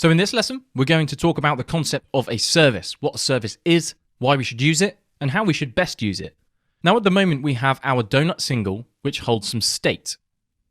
So in this lesson, we're going to talk about the concept of a service, what a service is, why we should use it, and how we should best use it. Now at the moment we have our donut single, which holds some state.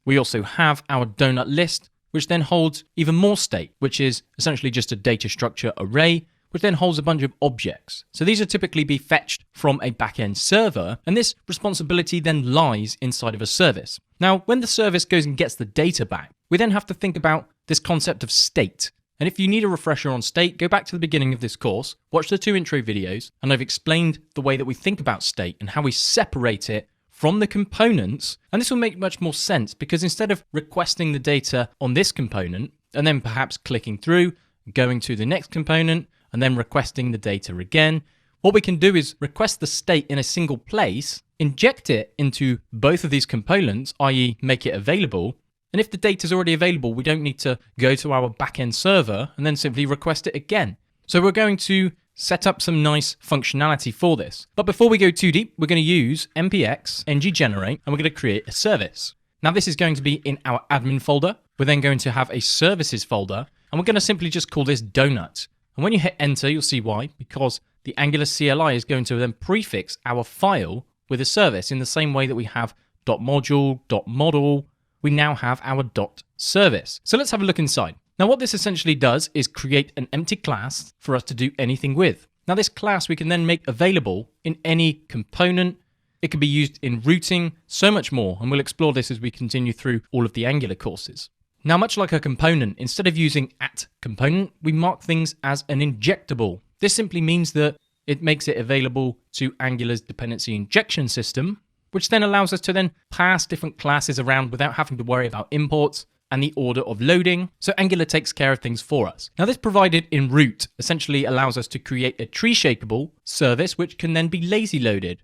We also have our donut list, which then holds even more state, which is essentially just a data structure array, which then holds a bunch of objects. So these are typically be fetched from a backend server, and this responsibility then lies inside of a service. Now, when the service goes and gets the data back, we then have to think about this concept of state. And if you need a refresher on state, go back to the beginning of this course, watch the 2 intro videos, and I've explained the way that we think about state and how we separate it from the components. And this will make much more sense because instead of requesting the data on this component and then perhaps clicking through, going to the next component, and then requesting the data again, what we can do is request the state in a single place, inject it into both of these components, i.e. make it available. And if the data is already available, we don't need to go to our backend server and then simply request it again. So we're going to set up some nice functionality for this. But before we go too deep, we're going to use npx ngGenerate, and we're going to create a service. Now this is going to be in our admin folder. We're then going to have a services folder, and we're going to simply just call this donut. And when you hit enter, you'll see why, because the Angular CLI is going to then prefix our file with a service in the same way that we have .module, .model, we now have our .service. So let's have a look inside. Now what this essentially does is create an empty class for us to do anything with. Now this class we can then make available in any component. It can be used in routing, so much more, and we'll explore this as we continue through all of the Angular courses. Now much like a component, instead of using @component, we mark things as an injectable. This simply means that it makes it available to Angular's dependency injection system, which then allows us to then pass different classes around without having to worry about imports and the order of loading. So Angular takes care of things for us. Now this provided in root essentially allows us to create a tree shapeable service, which can then be lazy loaded.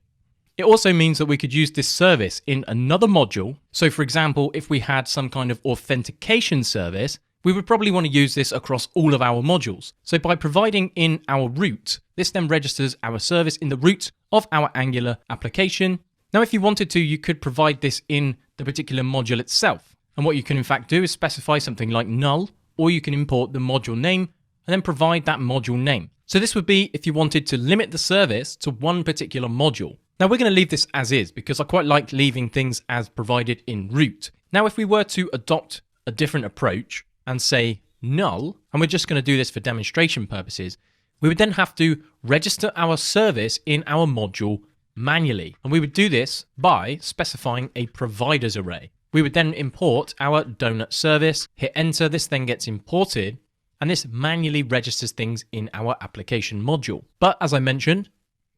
It also means that we could use this service in another module. So for example, if we had some kind of authentication service, we would probably want to use this across all of our modules. So by providing in our root, this then registers our service in the root of our Angular application. Now, if you wanted to, you could provide this in the particular module itself. And what you can in fact do is specify something like null, or you can import the module name and then provide that module name. So this would be if you wanted to limit the service to one particular module. Now we're going to leave this as is because I quite like leaving things as provided in root. Now if we were to adopt a different approach and say null, and we're just going to do this for demonstration purposes, we would then have to register our service in our module manually. And we would do this by specifying a providers array. We would then import our donut service, hit enter, this then gets imported, and this manually registers things in our application module. But as I mentioned,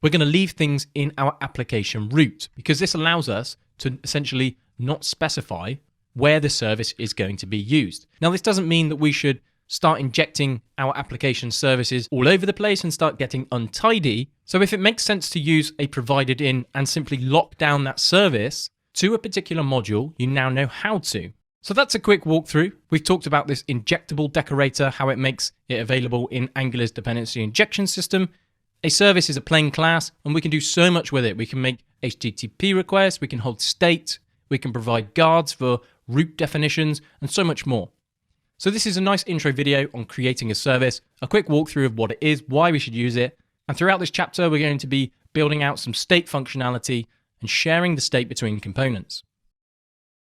we're going to leave things in our application root because this allows us to essentially not specify where the service is going to be used. Now, this doesn't mean that we should start injecting our application services all over the place and start getting untidy. So if it makes sense to use a provided in and simply lock down that service to a particular module, you now know how to. So that's a quick walkthrough. We've talked about this injectable decorator, how it makes it available in Angular's dependency injection system. A service is a plain class, and we can do so much with it. We can make HTTP requests, we can hold state, we can provide guards for root definitions, and so much more. So this is a nice intro video on creating a service, a quick walkthrough of what it is, why we should use it, and throughout this chapter we're going to be building out some state functionality and sharing the state between components.